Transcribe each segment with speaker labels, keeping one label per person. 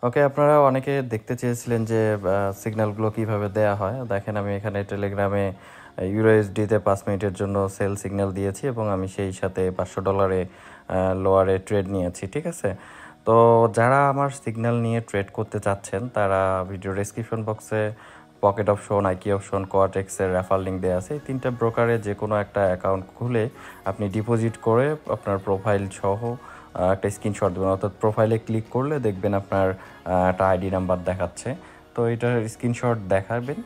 Speaker 1: ওকে, আপনারা অনেকে দেখতে চেয়েছিলেন যে সিগন্যালগুলো কিভাবে দেয়া হয়। দেখেন আমি এখানে টেলিগ্রামে ইউএসডিতে 5 মিনিটের জন্য সেল সিগন্যাল দিয়েছি এবং আমি সেই সাথে $500 লোয়ারে ট্রেড নিয়েছি, ঠিক আছে? তো যারা আমার সিগন্যাল নিয়ে ট্রেড করতে চাচ্ছেন তারা ভিডিও ডেসক্রিপশন বক্সে পকেট অপশন, আইকি অপশন, কোয়াটেক্সের রেফার লিঙ্ক দেওয়া আছে। এই তিনটা ব্রোকারে যে কোনো একটা অ্যাকাউন্ট খুলে আপনি ডিপোজিট করে আপনার প্রোফাইল সহ একটা স্ক্রিনশট দেবেন, অর্থাৎ প্রোফাইলে ক্লিক করলে দেখবেন আপনার একটা আইডি নাম্বার দেখাচ্ছে। তো এটার স্ক্রিনশট দেখাবেন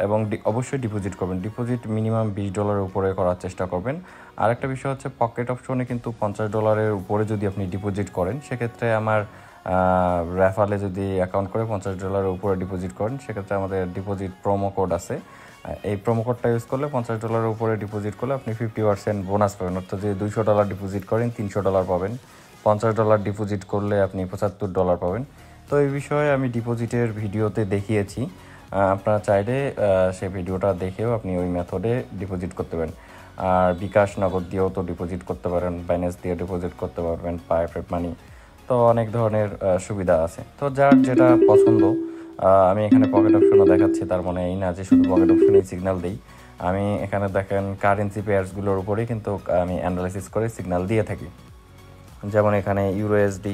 Speaker 1: এবং অবশ্যই ডিপোজিট করবেন। ডিপোজিট মিনিমাম $20 উপরে করার চেষ্টা করবেন। আর একটা বিষয় হচ্ছে পকেট অপশনে কিন্তু $50 উপরে যদি আপনি ডিপোজিট করেন, সেক্ষেত্রে আমার রেফারে যদি অ্যাকাউন্ট করে $50 উপরে ডিপোজিট করেন, সেক্ষেত্রে আমাদের ডিপোজিট প্রোমো কোড আছে। এই প্রোমো কোডটা ইউজ করলে $50 উপরে ডিপোজিট করলে আপনি 50% বোনাস পাবেন, অর্থাৎ যদি $200 ডিপোজিট করেন $300 পাবেন, $50 ডিপোজিট করলে আপনি $75 পাবেন। তো এই বিষয়ে আমি ডিপোজিটের ভিডিওতে দেখিয়েছি। আপনারা চাইলে সেই ভিডিওটা দেখেও আপনি ওই মেথডে ডিপোজিট করতে পারেন। আর বিকাশ, নগদ দিয়েও তো ডিপোজিট করতে পারেন, বাইন্যান্স দিয়ে ডিপোজিট করতে পারবেন, পাইপেট মানি। তো অনেক ধরনের সুবিধা আছে। তো যার যেটা পছন্দ, আমি এখানে পকেট অপশনও দেখাচ্ছি, তার মানে এই না যে শুধু পকেট অপশনেই সিগন্যাল দিই। আমি এখানে দেখেন কারেন্সি পেয়ার্সগুলোর উপরেই কিন্তু আমি অ্যানালাইসিস করে সিগন্যাল দিয়ে থাকি। যেমন এখানে ইউএসডি,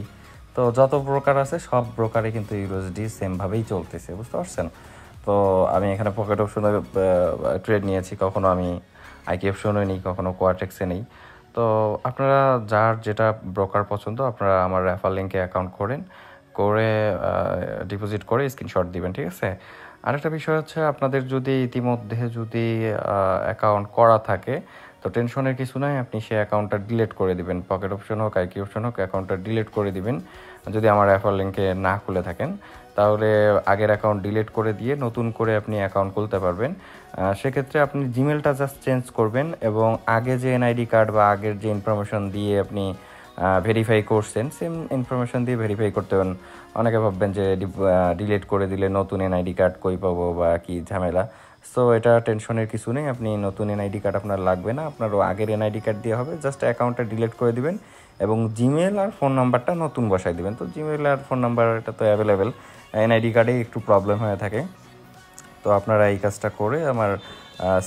Speaker 1: তো যত ব্রোকার আছে সব ব্রোকারে কিন্তু ইউএসডি সেমভাবেই চলতেছে, বুঝতে পারছেন? তো আমি এখানে পকেট অপশনে ট্রেড নিয়েছি, কখনো আমি আইকি অপশনে নিই, কখনো কোয়াটেক্সে নিই। তো আপনারা যার যেটা ব্রোকার পছন্দ আপনারা আমার রেফার লিঙ্কে অ্যাকাউন্ট করে ডিপোজিট করে স্ক্রিনশট দিবেন, ঠিক আছে? আরেকটা বিষয় হচ্ছে, আপনাদের যদি ইতিমধ্যে যদি অ্যাকাউন্ট করা থাকে তো টেনশনের কিছু নাই, আপনি সেই অ্যাকাউন্টটা ডিলিট করে দিবেন। পকেট অপশন হোক, আইকি অপশন হোক, অ্যাকাউন্টটা ডিলিট করে দিবেন। যদি আমার রেফার লিঙ্কে না খুলে থাকেন, তাহলে আগের অ্যাকাউন্ট ডিলিট করে দিয়ে নতুন করে আপনি অ্যাকাউন্ট খুলতে পারবেন। সেক্ষেত্রে আপনি জিমেলটা জাস্ট চেঞ্জ করবেন এবং আগে যে এনআইডি কার্ড বা আগের যে ইনফরমেশন দিয়ে আপনি ভেরিফাই করছেন, সেম ইনফরমেশন দিয়ে ভেরিফাই করতে পারেন। অনেকে ভাববেন যে ডিলিট করে দিলে নতুন এনআইডি কার্ড কই পাবো বা কি ঝামেলা। সো এটা টেনশনের কিছু নেই, আপনি নতুন এনআইডি কার্ড আপনার লাগবে না, আপনারও আগের এনআইডি কার্ড দিয়ে হবে। জাস্ট অ্যাকাউন্টটা ডিলিট করে দিবেন এবং জিমেল আর ফোন নাম্বারটা নতুন বসাই দিবেন। তো জিমেল আর ফোন নাম্বার এটা তো অ্যাভেলেবেল, এনআইডি কার্ডে একটু প্রবলেম হয়ে থাকে। তো আপনারা এই কাজটা করে আমার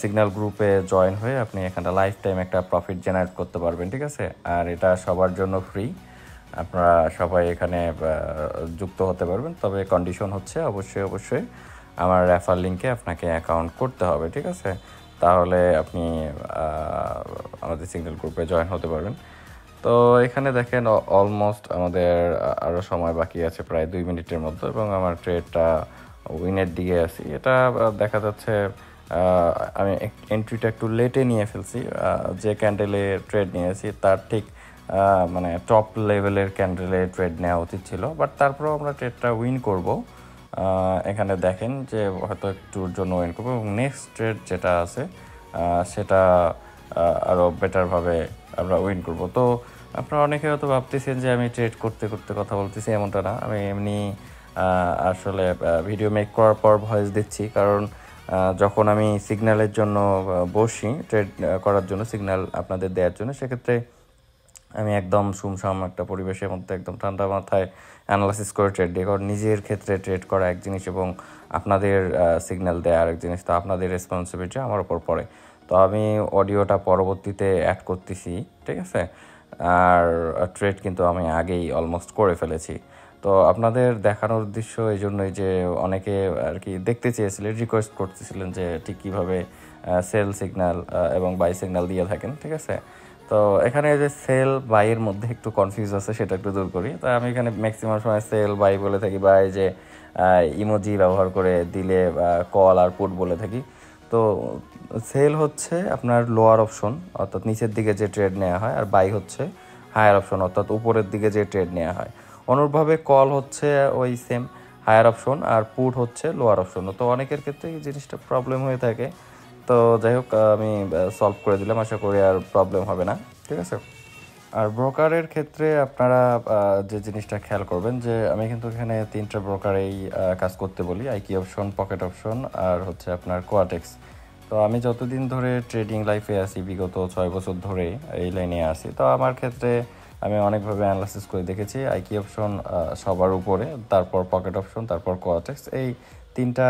Speaker 1: সিগন্যাল গ্রুপে জয়েন হয়ে আপনি এখানটা লাইফ টাইম একটা প্রফিট জেনারেট করতে পারবেন, ঠিক আছে? আর এটা সবার জন্য ফ্রি, আপনারা সবাই এখানে যুক্ত হতে পারবেন। তবে কন্ডিশন হচ্ছে অবশ্যই আমার রেফার লিঙ্কে আপনাকে অ্যাকাউন্ট করতে হবে, ঠিক আছে? তাহলে আপনি আমাদের সিগন্যাল গ্রুপে জয়েন হতে পারবেন। তো এখানে দেখেন অলমোস্ট আমাদের আরও সময় বাকি আছে, প্রায় 2 মিনিটের মতো, এবং আমার ট্রেডটা উইনের দিকে আছি। এটা দেখা যাচ্ছে আমি এন্ট্রিটা একটু লেটে নিয়ে ফেলছি। যে ক্যান্ডেলে ট্রেড নিয়েছি তার ঠিক মানে টপ লেভেলের ক্যান্ডেলে ট্রেড নেওয়া উচিত ছিল, বাট তারপরেও আমরা ট্রেডটা উইন করব। এখানে দেখেন যে হয়তো একটুর জন্য উইন করবো এবং নেক্সট ট্রেড যেটা আছে সেটা আরও বেটারভাবে আমরা উইন করব। তো আপনারা অনেকে হয়তো ভাবতেছেন যে আমি ট্রেড করতে করতে কথা বলতেছি, এমনটা না। আমি এমনি আসলে ভিডিও মেক করার পর ভয়েস দিচ্ছি, কারণ যখন আমি সিগন্যালের জন্য বসি ট্রেড করার জন্য, সিগন্যাল আপনাদের দেওয়ার জন্য, সেক্ষেত্রে আমি একদম সুমসাম একটা পরিবেশের মধ্যে একদম ঠান্ডা মাথায় অ্যানালাইসিস করে ট্রেড দিই। কারণ নিজের ক্ষেত্রে ট্রেড করা এক জিনিস এবং আপনাদের সিগন্যাল দেওয়া আরেক জিনিস, তো আপনাদের রেসপন্সিবিলিটি আমার ওপর পড়ে। তো আমি অডিওটা পরবর্তীতে অ্যাড করতেছি, ঠিক আছে? আর ট্রেড কিন্তু আমি আগেই অলমোস্ট করে ফেলেছি। তো আপনাদের দেখানোর উদ্দেশ্য এই জন্যই যে অনেকে আর কি দেখতে চেয়েছিলেন, রিকোয়েস্ট করতেছিলেন যে ঠিক কীভাবে সেল সিগন্যাল এবং বাই সিগন্যাল দিয়ে থাকেন, ঠিক আছে? তো এখানে যে সেল বাইয়ের মধ্যে একটু কনফিউজ আছে, সেটা একটু দূর করি। তাই আমি এখানে ম্যাক্সিমাম সময় সেল বাই বলে থাকি, বা এই যে ইমোজি ব্যবহার করে দিলে কল আর পুট বলে থাকি। তো সেল হচ্ছে আপনার লোয়ার অপশন, অর্থাৎ নিচের দিকে যে ট্রেড নেওয়া হয়, আর বাই হচ্ছে হায়ার অপশন, অর্থাৎ উপরের দিকে যে ট্রেড নেওয়া হয়। অনুরূপভাবে কল হচ্ছে ওই সেম হায়ার অপশন, আর পুট হচ্ছে লোয়ার অপশন। তো অনেকের ক্ষেত্রে এই জিনিসটা প্রবলেম হয়ে থাকে। তো যাই হোক, আমি সলভ করে দিলাম, আশা করি আর প্রবলেম হবে না, ঠিক আছে? আর ব্রোকারের ক্ষেত্রে আপনারা যে জিনিসটা খেয়াল করবেন যে আমি কিন্তু এখানে 3টা ব্রোকারেই কাজ করতে বলি, আইকি অপশন, পকেট অপশন, আর হচ্ছে আপনার কোয়াটেক্স। তো আমি যতদিন ধরে ট্রেডিং লাইফে আছি, বিগত 6 বছর ধরে এই লাইনে আছি, তো আমার ক্ষেত্রে আমি অনেকভাবে অ্যানালাইসিস করে দেখেছি। আইকি অপশন সবার উপরে, তারপর পকেট অপশন, তারপর কোয়াটেক্স, এই তিনটা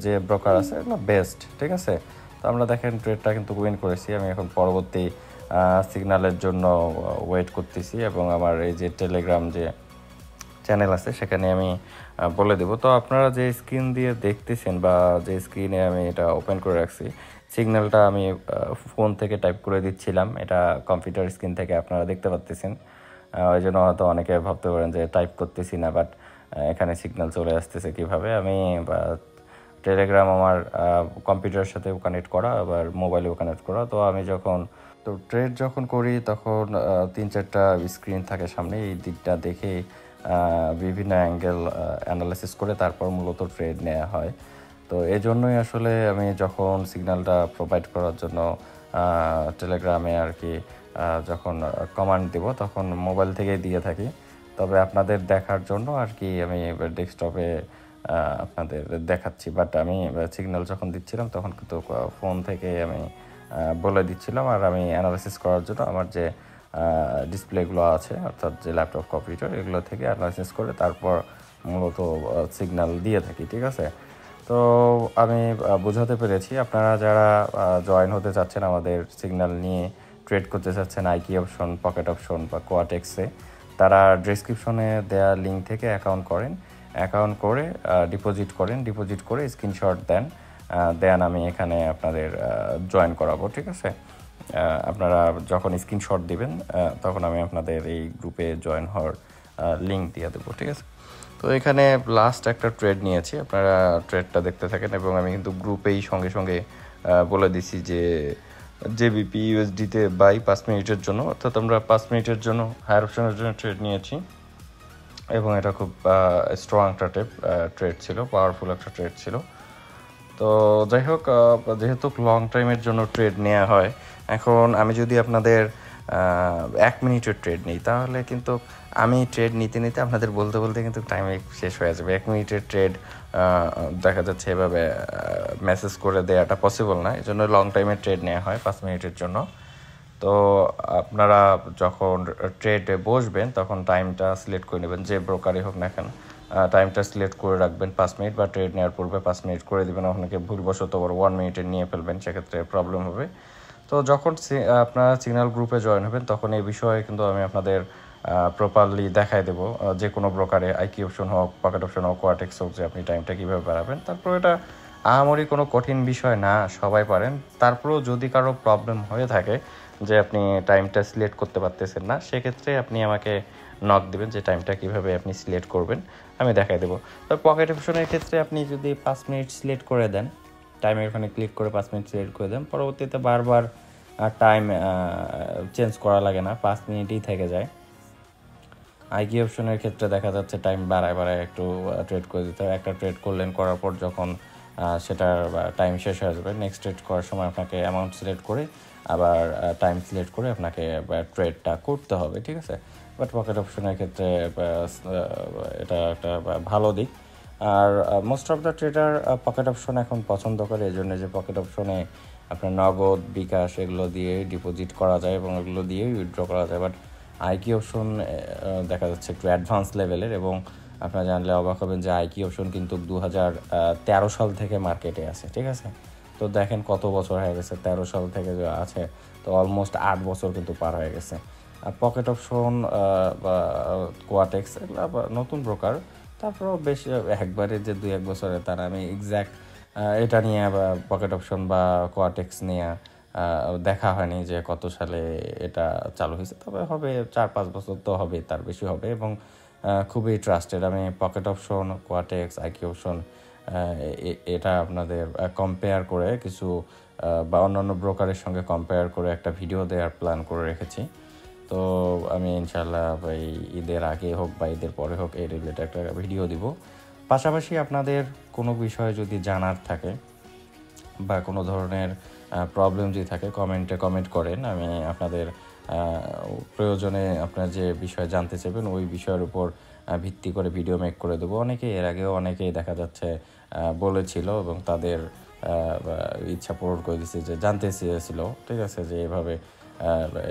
Speaker 1: যে ব্রোকার আছে এগুলো বেস্ট, ঠিক আছে। তো আমরা দেখেন ট্রেডটা কিন্তু উইন করেছি। আমি এখন পরবর্তী সিগন্যালের জন্য ওয়েট করতেছি, এবং আমার এই যে টেলিগ্রাম যে চ্যানেল আছে সেখানে আমি বলে দেব। তো আপনারা যে স্ক্রিন দিয়ে দেখতেছেন বা যে স্ক্রিনে আমি এটা ওপেন করে রাখছি, সিগন্যালটা আমি ফোন থেকে টাইপ করে দিচ্ছিলাম, এটা কম্পিউটার স্ক্রিন থেকে আপনারা দেখতে পাচ্ছেন। ওই জন্য হয়তো অনেকে ভাবতে পারেন যে টাইপ করতেছি না, বাট এখানে সিগন্যাল চলে আসতেছে কীভাবে। আমি টেলিগ্রাম আমার কম্পিউটারের সাথেও কানেক্ট করা, আবার মোবাইলেও কানেক্ট করা। তো আমি ট্রেড যখন করি তখন 3-4টা স্ক্রিন থাকে সামনে, এই দিকটা দেখে বিভিন্ন অ্যাঙ্গেল অ্যানালাইসিস করে তারপর মূলত ট্রেড নেওয়া হয়। তো এই জন্যই আসলে আমি যখন সিগন্যালটা প্রোভাইড করার জন্য টেলিগ্রামে আর কি যখন কমান্ড দেব তখন মোবাইল থেকেই দিয়ে থাকি। তবে আপনাদের দেখার জন্য আর কি আমি ডেস্কটপে আপনাদের দেখাচ্ছি, বাট আমি সিগন্যাল যখন দিচ্ছিলাম তখন কিন্তু ফোন থেকে আমি বলে দিচ্ছিলাম। আর আমি অ্যানালাইসিস করার জন্য আমার যে ডিসপ্লেগুলো আছে, অর্থাৎ যে ল্যাপটপ কম্পিউটার, এগুলো থেকে অ্যানালাইসিস করে তারপর মূলত সিগন্যাল দিয়ে থাকি, ঠিক আছে। তো আমি বোঝাতে পেরেছি। আপনারা যারা জয়েন হতে চাচ্ছেন আমাদের সিগন্যাল নিয়ে ট্রেড করতে চাচ্ছেন আইকি অপশন, পকেট অপশন বা কোয়াটেক্সে, তারা ডেসক্রিপশনে দেওয়া লিঙ্ক থেকে অ্যাকাউন্ট করে ডিপোজিট করে স্ক্রিনশট দেন আমি এখানে আপনাদের জয়েন করাবো, ঠিক আছে। আপনারা যখন স্ক্রিনশট দিবেন তখন আমি আপনাদের এই গ্রুপে জয়েন হওয়ার লিঙ্ক দিয়ে দেবো, ঠিক আছে। তো এখানে লাস্ট একটা ট্রেড নিয়েছি, আপনারা ট্রেডটা দেখতে থাকেন, এবং আমি কিন্তু গ্রুপেই সঙ্গে সঙ্গে বলে দিছি যে জেবিপি ইউএসডিতে বাই 5 মিনিটের জন্য, অর্থাৎ আমরা 5 মিনিটের জন্য হায়ার অপশনের জন্য ট্রেড নিয়েছি, এবং এটা খুব স্ট্রং একটা ট্রেড ছিল, পাওয়ারফুল একটা ট্রেড ছিল। তো যাই হোক, যেহেতু লং টাইমের জন্য ট্রেড নেওয়া হয়, এখন আমি যদি আপনাদের 1 মিনিটের ট্রেড নিই তাহলে কিন্তু আমি ট্রেড নিতে নিতে আপনাদের বলতে বলতে কিন্তু টাইম শেষ হয়ে যাবে। 1 মিনিটের ট্রেড দেখা যাচ্ছে এভাবে মেসেজ করে দেওয়াটা পসিবল না, এই জন্য লং টাইমের ট্রেড নেওয়া হয় 5 মিনিটের জন্য। তো আপনারা যখন ট্রেডে বসবেন তখন টাইমটা সিলেক্ট করে নেবেন, যে ব্রোকারই হোক না কেন, টাইমটা সিলেক্ট করে রাখবেন 5 মিনিট, বা ট্রেড নেওয়ার পূর্বে 5 মিনিট করে দেবেন। আপনাকে ভুলবশত 1 মিনিটে নিয়ে ফেলবেন, সেক্ষেত্রে প্রবলেম হবে। তো যখন আপনারা সিগন্যাল গ্রুপে জয়েন হবেন তখন এই বিষয়ে কিন্তু আমি আপনাদের প্রপারলি দেখাই দেবো, যে কোনো ব্রোকারে আইকি অপশন হোক, পকেট অপশন হোক, কোয়াটেক্স হোক, যে আপনি টাইমটা কীভাবে বাড়াবেন। তারপর এটা আহামরি কোনো কঠিন বিষয় না, সবাই পারেন। তারপরেও যদি কারো প্রবলেম হয়ে থাকে যে আপনি টাইমটা সিলেক্ট করতে পারতেছেন না, সেক্ষেত্রে আপনি আমাকে নক দিবেন যে টাইমটা কীভাবে আপনি সিলেক্ট করবেন, আমি দেখাই দেবো। তো পকেট অপশনের ক্ষেত্রে আপনি যদি 5 মিনিট সিলেক্ট করে দেন, টাইমের ওখানে ক্লিক করে 5 মিনিট সিলেক্ট করে দেন, পরবর্তীতে বারবার টাইম চেঞ্জ করা লাগে না, 5 মিনিটই থেকে যায়। আইকি অপশনের ক্ষেত্রে দেখা যাচ্ছে টাইম বাড়ায় একটু ট্রেড করে দিতে হয়। একটা ট্রেড করার পর যখন সেটার টাইম শেষ হয়ে যাবে, নেক্সট ট্রেড করার সময় আপনাকে অ্যামাউন্ট সিলেক্ট করে আবার টাইম সিলেক্ট করে আপনাকে ট্রেডটা করতে হবে, ঠিক আছে। বাট পকেট অপশনের ক্ষেত্রে এটা একটা ভালো দিক। আর most of the trader Pocket Option এখন পছন্দ করে, এই জন্য যে পকেট অপশনে আপনার নগদ, বিকাশ এগুলো দিয়ে ডিপোজিট করা যায় এবং এগুলো দিয়ে উইথড্র করা যায়। বাট আইকি অপশন দেখা যাচ্ছে একটু অ্যাডভান্স লেভেলের, এবং আপনারা জানলে অবাক হবেন যে আইকি অপশন কিন্তু 2013 সাল থেকে মার্কেটে আছে, ঠিক আছে। তো দেখেন কত বছর হয়ে গেছে, 13 সাল থেকে আছে, তো অলমোস্ট 8 বছর কিন্তু পার হয়ে গেছে। আর পকেট অপশন বা কোয়াটেক্স এগুলো নতুন ব্রোকার, তারপরেও বেশ একবারে যে 2-1 বছরে তার আমি এক্স্যাক্ট এটা নিয়ে পকেট অপশন বা কোয়াটেক্স নিয়ে দেখা হয়নি যে কত সালে এটা চালু হয়েছে। তবে হবে 4-5 বছর তো হবে, তার বেশি হবে, এবং খুবই ট্রাস্টেড। আমি পকেট অপশন, কোয়াটেক্স, আইকি অপশন এটা আপনাদের কম্পেয়ার করে কিছু বা অন্যান্য ব্রোকারের সঙ্গে কম্পেয়ার করে একটা ভিডিও দেওয়ার প্ল্যান করে রেখেছি। তো আমি ইনশাল্লাহ এই ঈদের আগে হোক বা ঈদের পরে হোক এই রিলেটেড একটা ভিডিও দিব। পাশাপাশি আপনাদের কোনো বিষয়ে যদি জানার থাকে বা কোনো ধরনের প্রবলেম যদি থাকে কমেন্ট করেন, আমি আপনাদের প্রয়োজনে আপনার যে বিষয় জানতে চাইবেন ওই বিষয়ের উপর ভিত্তি করে ভিডিও মেক করে দেবো। এর আগেও অনেকেই দেখা যাচ্ছে বলেছিল এবং তাদের ইচ্ছা পূরণ করে দিচ্ছে, যে জানতে চেয়েছিল, ঠিক আছে, যে এভাবে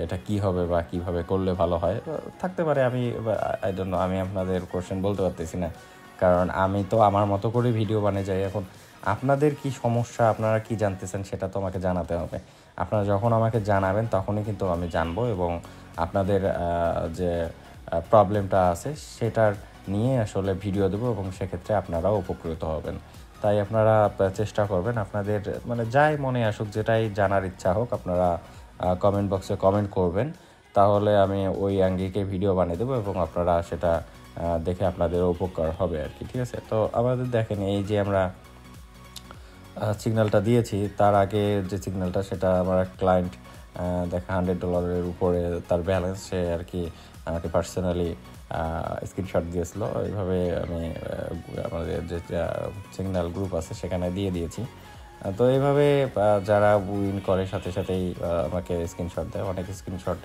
Speaker 1: এটা কি হবে বা কিভাবে করলে ভালো হয় থাকতে পারে। আমি আই ডোন্ট নো, আমি আপনাদের কোশ্চেন বলতে পারতেছি না, কারণ আমি তো আমার মতো করে ভিডিও বানিয়ে যাই। এখন আপনাদের কি সমস্যা, আপনারা কি জানতেছেন সেটা তো আমাকে জানাতে হবে। আপনারা যখন আমাকে জানাবেন তখনই কিন্তু আমি জানবো এবং আপনাদের যে প্রবলেমটা আছে সেটার নিয়ে আসলে ভিডিও দেবো এবং সেক্ষেত্রে আপনারাও উপকৃত হবেন। তাই আপনারা চেষ্টা করবেন আপনাদের মানে যাই মনে আসুক, যেটাই জানার ইচ্ছা হোক, আপনারা কমেন্ট বক্সে কমেন্ট করবেন। তাহলে আমি ওই আঙ্গিকে ভিডিও বানিয়ে দেবো এবং আপনারা সেটা দেখে আপনাদের উপকার হবে আর কি। ঠিক আছে, তো আমাদের দেখেন এই যে আমরা সিগন্যালটা দিয়েছি, তার আগে যে সিগন্যালটা সেটা আমার ক্লায়েন্ট দেখা $100 উপরে তার ব্যালেন্স, সে আর কি আমাকে পার্সোনালি স্ক্রিনশট দিয়েছিল। এইভাবে আমি আমাদের যে সিগন্যাল গ্রুপ আছে সেখানে দিয়ে দিয়েছি। তো এইভাবে যারা উইন করে সাথে সাথেই আমাকে স্ক্রিনশট দেয়। অনেক স্ক্রিনশট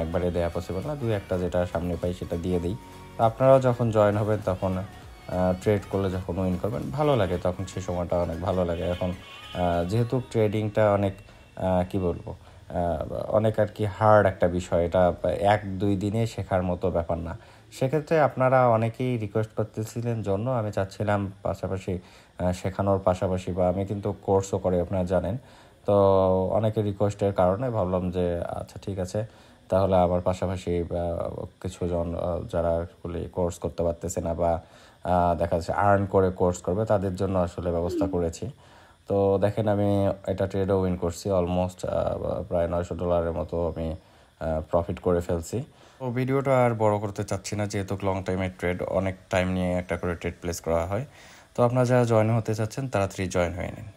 Speaker 1: একবারে দেওয়া পসিবল না, দুই একটা যেটা সামনে পাই সেটা দিয়ে দিই। আপনারাও যখন জয়েন হবেন তখন ট্রেড করলে যখন উইন করবেন ভালো লাগে, তখন সেই সময়টা অনেক ভালো লাগে। এখন যেহেতু ট্রেডিংটা অনেক কি বলবো, অনেক আর কি হার্ড একটা বিষয়, এটা 1-2 দিনে শেখার মতো ব্যাপার না। সেক্ষেত্রে আপনারা অনেকেই রিকোয়েস্ট করতেছিলেন জন্য আমি চাচ্ছিলাম পাশাপাশি শেখানোর পাশাপাশি, বা আমি কিন্তু কোর্সও করি আপনারা জানেন। তো অনেকের রিকোয়েস্টের কারণে ভাবলাম যে আচ্ছা ঠিক আছে, তাহলে আমার পাশাপাশি কিছুজন যারা কোর্স করতে পারতেছে না বা দেখা যাচ্ছে আর্ন করে কোর্স করবে, তাদের জন্য আসলে ব্যবস্থা করেছি। তো দেখেন আমি এটা ট্রেডও উইন করছি, অলমোস্ট প্রায় $900 মতো আমি প্রফিট করে ফেলছি। তো ভিডিওটা আর বড় করতে চাচ্ছি না, যেহেতু লং টাইমের ট্রেড, অনেক টাইম নিয়ে একটা করে ট্রেড প্লেস করা হয়। তো আপনারা যারা জয়েন হতে চাচ্ছেন তাড়াতাড়ি জয়েন হয়ে নিন।